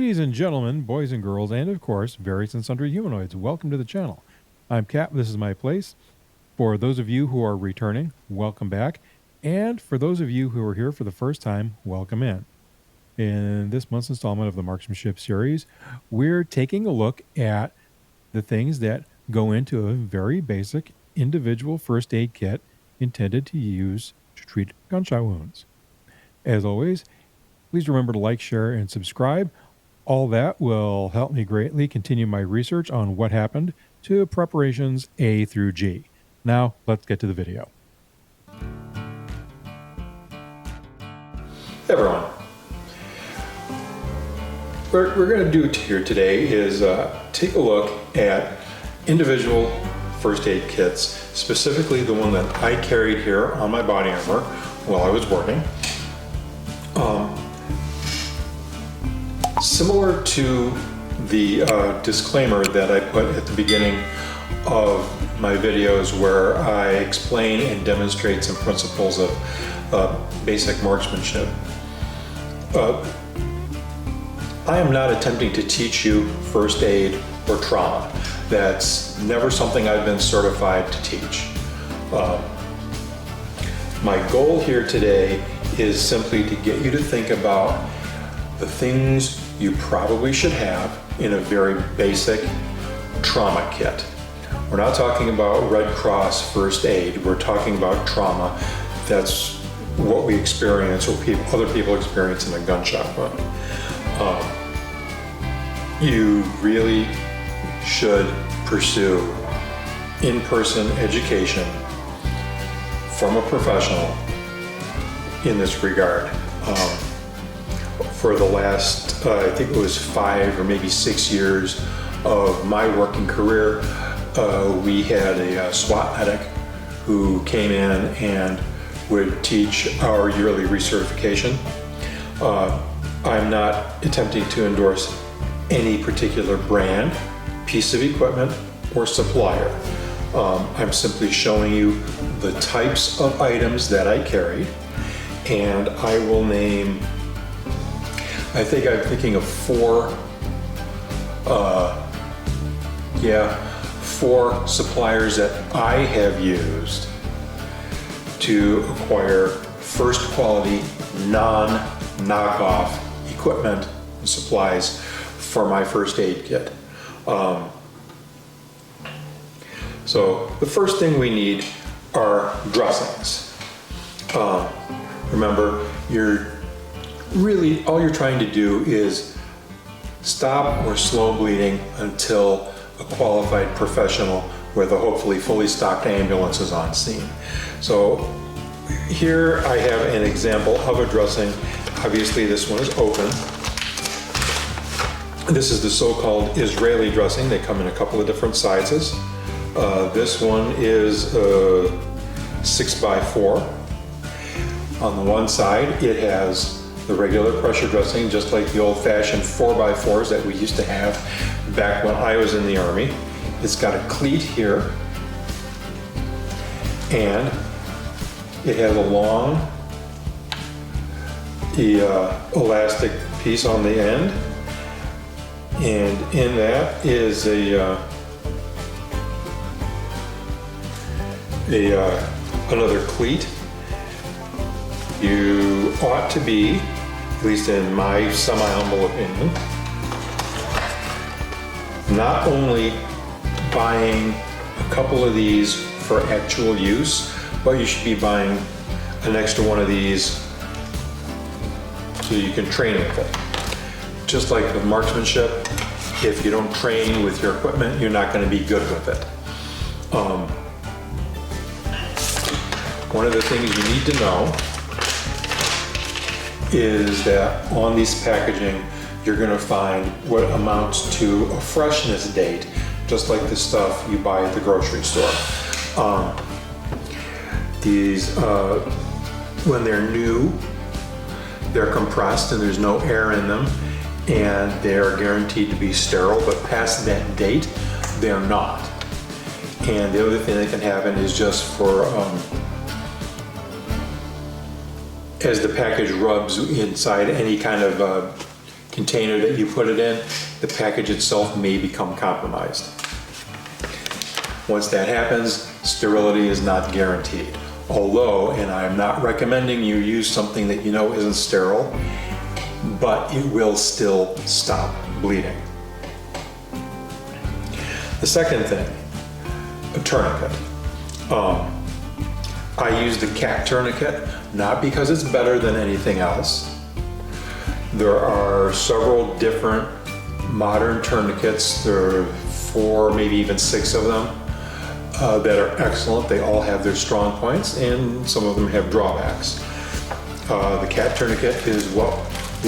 Ladies and gentlemen, boys and girls, and of course, various and sundry humanoids, welcome to the channel. I'm Cap, this is my place. For those of you who are returning, welcome back. And for those of you who are here for the first time, welcome in. In this month's installment of the Marksmanship series, we're taking a look at the things that go into a very basic individual first aid kit intended to use to treat gunshot wounds. As always, please remember to like, share, and subscribe. All that will help me greatly continue my research on what happened to preparations A through G. Now, let's get to the video. Hey everyone. What we're going to do here today is take a look at individual first aid kits, specifically the one that I carried here on my body armor while I was working. Similar to the disclaimer that I put at the beginning of my videos where I explain and demonstrate some principles of basic marksmanship. I am not attempting to teach you first aid or trauma. That's never something I've been certified to teach. My goal here today is simply to get you to think about the things you probably should have in a very basic trauma kit. We're not talking about Red Cross first aid, we're talking about trauma. That's what we experience or other people experience in a gunshot wound. You really should pursue in-person education from a professional in this regard. For the last, I think it was 5 or maybe 6 years of my working career, we had a SWAT medic who came in and would teach our yearly recertification. I'm not attempting to endorse any particular brand, piece of equipment, or supplier. I'm simply showing you the types of items that I carried, and I will name, I think I'm thinking of 4 suppliers that I have used to acquire first quality, non-knockoff equipment and supplies for my first aid kit. So the first thing we need are dressings. Remember, all you're trying to do is stop or slow bleeding until a qualified professional with a hopefully fully stocked ambulance is on scene. So here I have an example of a dressing. Obviously this one is open. This is the so-called Israeli dressing. They come in a couple of different sizes. This one is 6x4. On the one side, it has the regular pressure dressing, just like the old-fashioned 4x4s that we used to have back when I was in the Army. It's got a cleat here, and it has a long elastic piece on the end, and in that is another cleat. You ought to be, at least in my semi-humble opinion, not only buying a couple of these for actual use, but you should be buying an extra one of these so you can train with it. Just like with marksmanship, if you don't train with your equipment, you're not going to be good with it. One of the things you need to know is that on these packaging, you're going to find what amounts to a freshness date, just like the stuff you buy at the grocery store. These, when they're new, they're compressed and there's no air in them, and they're guaranteed to be sterile, but past that date, they're not. And the other thing that can happen is just for as the package rubs inside any kind of container that you put it in, the package itself may become compromised. Once that happens, sterility is not guaranteed. Although, and I'm not recommending you use something that you know isn't sterile, but it will still stop bleeding. The second thing, a tourniquet. I use the CAT tourniquet, not because it's better than anything else. There are several different modern tourniquets. There are 4, maybe even 6 of them that are excellent. They all have their strong points, and some of them have drawbacks. The CAT tourniquet is what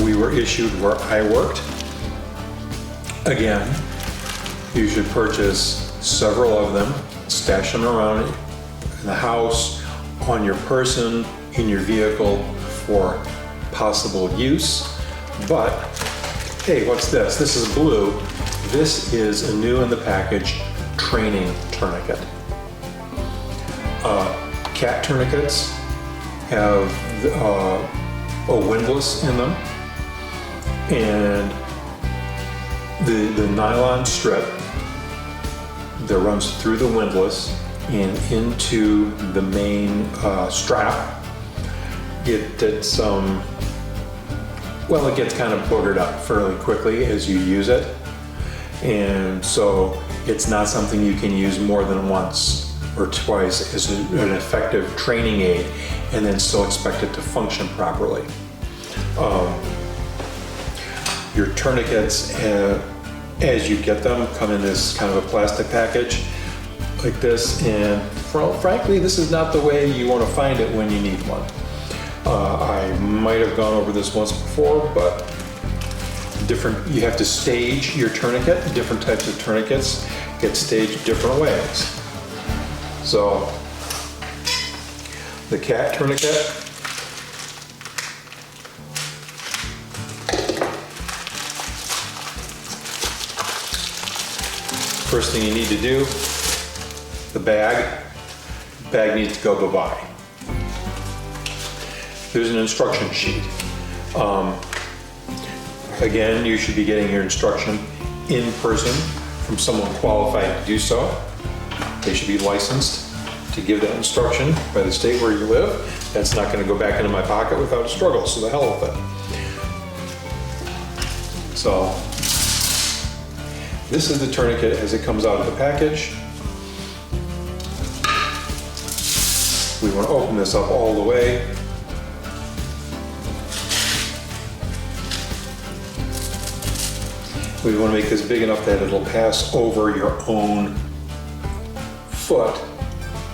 we were issued where I worked. Again, you should purchase several of them, stash them around in the house, on your person, in your vehicle for possible use. But hey, what's this? This is blue. This is a new in the package training tourniquet. CAT tourniquets have a windlass in them, and the nylon strip that runs through the windlass and into the main strap, it gets kind of boogered up fairly quickly as you use it, and so it's not something you can use more than once or twice as an effective training aid and then still expect it to function properly. Your tourniquets, as you get them, come in this kind of a plastic package like this, and frankly, this is not the way you want to find it when you need one. I might have gone over this once before, but you have to stage your tourniquet. Different types of tourniquets get staged different ways. So the CAT tourniquet, first thing you need to do, the bag needs to go bye-bye. There's an instruction sheet. Again, you should be getting your instruction in person from someone qualified to do so. They should be licensed to give that instruction by the state where you live. That's not going to go back into my pocket without a struggle, so the hell with it. So this is the tourniquet as it comes out of the package. We want to open this up all the way. We want to make this big enough that it'll pass over your own foot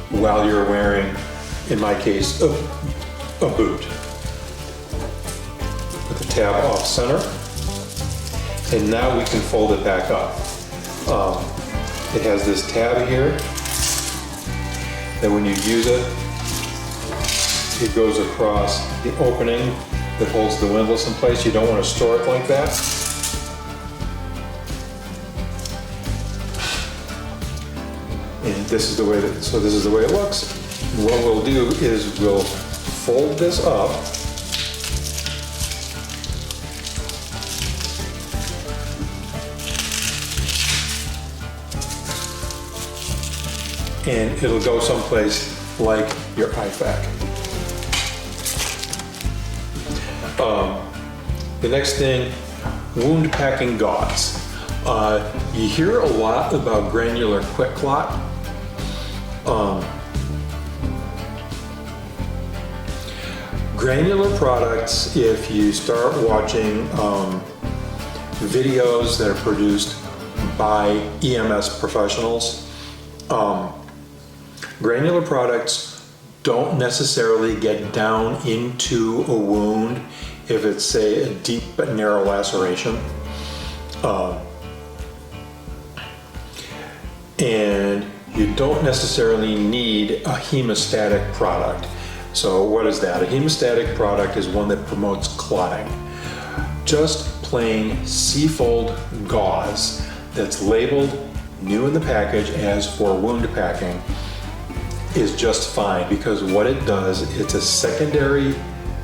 while you're wearing, in my case, a boot. Put the tab off center, and now we can fold it back up. It has this tab here that when you use it, it goes across the opening that holds the windlass in place. You don't want to store it like that. And this is the way it looks. What we'll do is we'll fold this up and it'll go someplace like your IFAK. The next thing, wound packing gauze. You hear a lot about granular quick clot. Granular products, if you start watching videos that are produced by EMS professionals, granular products don't necessarily get down into a wound if it's, say, a deep but narrow laceration. And you don't necessarily need a hemostatic product. So what is that? A hemostatic product is one that promotes clotting. Just plain C-fold gauze that's labeled new in the package as for wound packing is just fine, because what it does, it's a secondary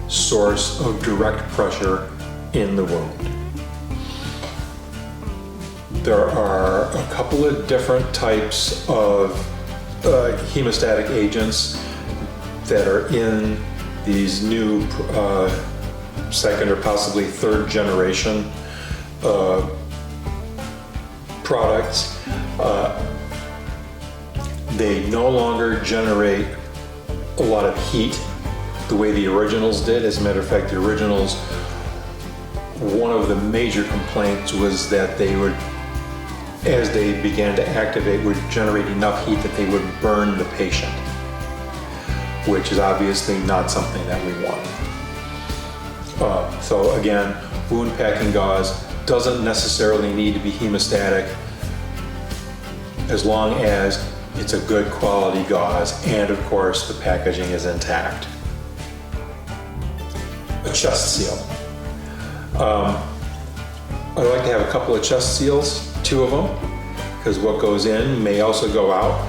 source of direct pressure in the wound. there are a couple of different types of hemostatic agents that are in these new second or possibly third generation products. They no longer generate a lot of heat the way the originals did. As a matter of fact, the originals, one of the major complaints was that they would, as they began to activate, would generate enough heat that they would burn the patient, which is obviously not something that we want. So again, wound packing gauze doesn't necessarily need to be hemostatic as long as it's a good quality gauze and of course the packaging is intact. A chest seal. I like to have a couple of chest seals, 2 of them, because what goes in may also go out,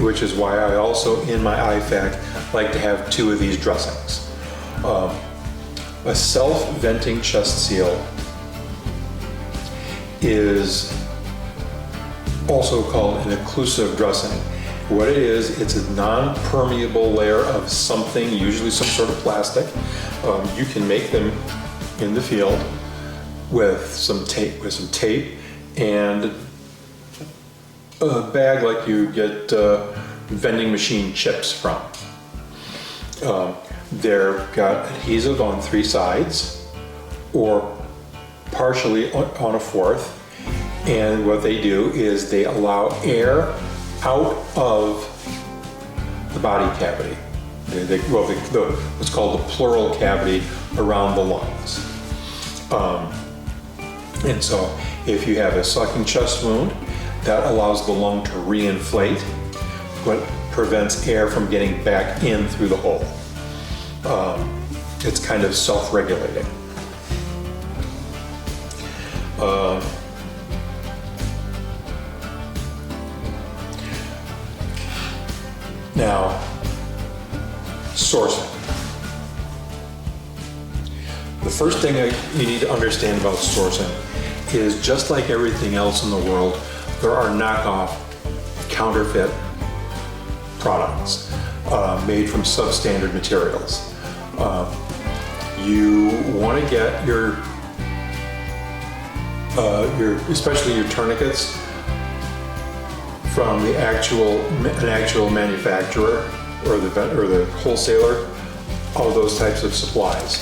which is why I also, in my IFAK, like to have 2 of these dressings. A self-venting chest seal is also called an occlusive dressing. What it is, it's a non-permeable layer of something, usually some sort of plastic. You can make them in the field with some tape and a bag like you get vending machine chips from. They're got adhesive on 3 sides or partially on a 4th, and what they do is they allow air out of the body cavity. What's called the pleural cavity around the lungs. And so if you have a sucking chest wound, that allows the lung to reinflate, but prevents air from getting back in through the hole. It's kind of self-regulating. Now, sourcing. The first thing you need to understand about sourcing is, just like everything else in the world, there are knockoff, counterfeit products made from substandard materials. You want to get your especially your tourniquets from an actual manufacturer or the wholesaler of those types of supplies.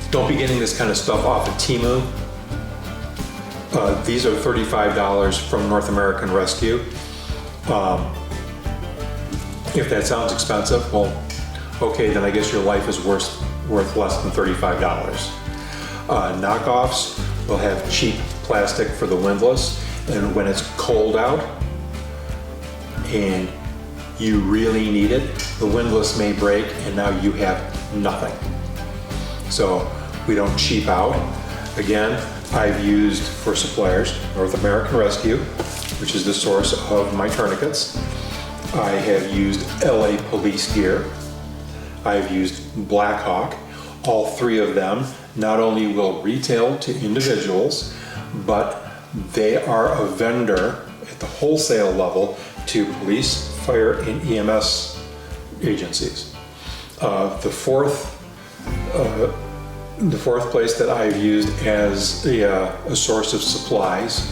Don't be getting this kind of stuff off of Temu. These are $35 from North American Rescue. If that sounds expensive, well, okay, then I guess your life is worth less than $35. Knockoffs will have cheap plastic for the windlass, and when it's cold out and you really need it, the windlass may break and now you have nothing. So we don't cheap out. Again, I've used, for suppliers, North American Rescue, which is the source of my tourniquets. I have used LA Police Gear. I've used Blackhawk. All 3 of them not only will retail to individuals, but they are a vendor at the wholesale level to police, fire, and EMS agencies. The fourth place that I've used as a source of supplies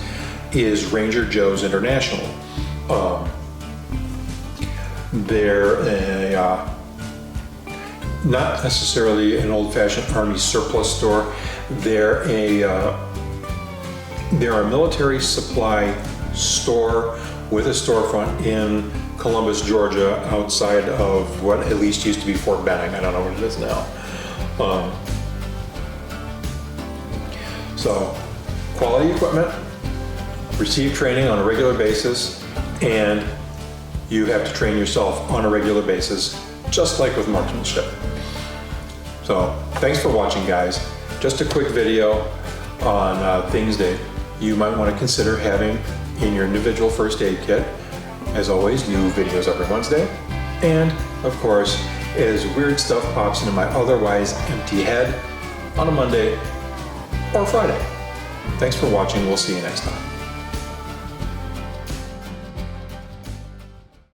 is Ranger Joe's International. They're not necessarily an old-fashioned Army surplus store. They're a military supply store with a storefront in Columbus, Georgia, outside of what at least used to be Fort Benning. I don't know what it is now. So, quality equipment, receive training on a regular basis, and you have to train yourself on a regular basis, just like with marksmanship. So, thanks for watching, guys. Just a quick video on things that you might want to consider having in your individual first aid kit. As always, new videos every Wednesday. And, of course, as weird stuff pops into my otherwise empty head on a Monday or Friday. Thanks for watching. We'll see you next time.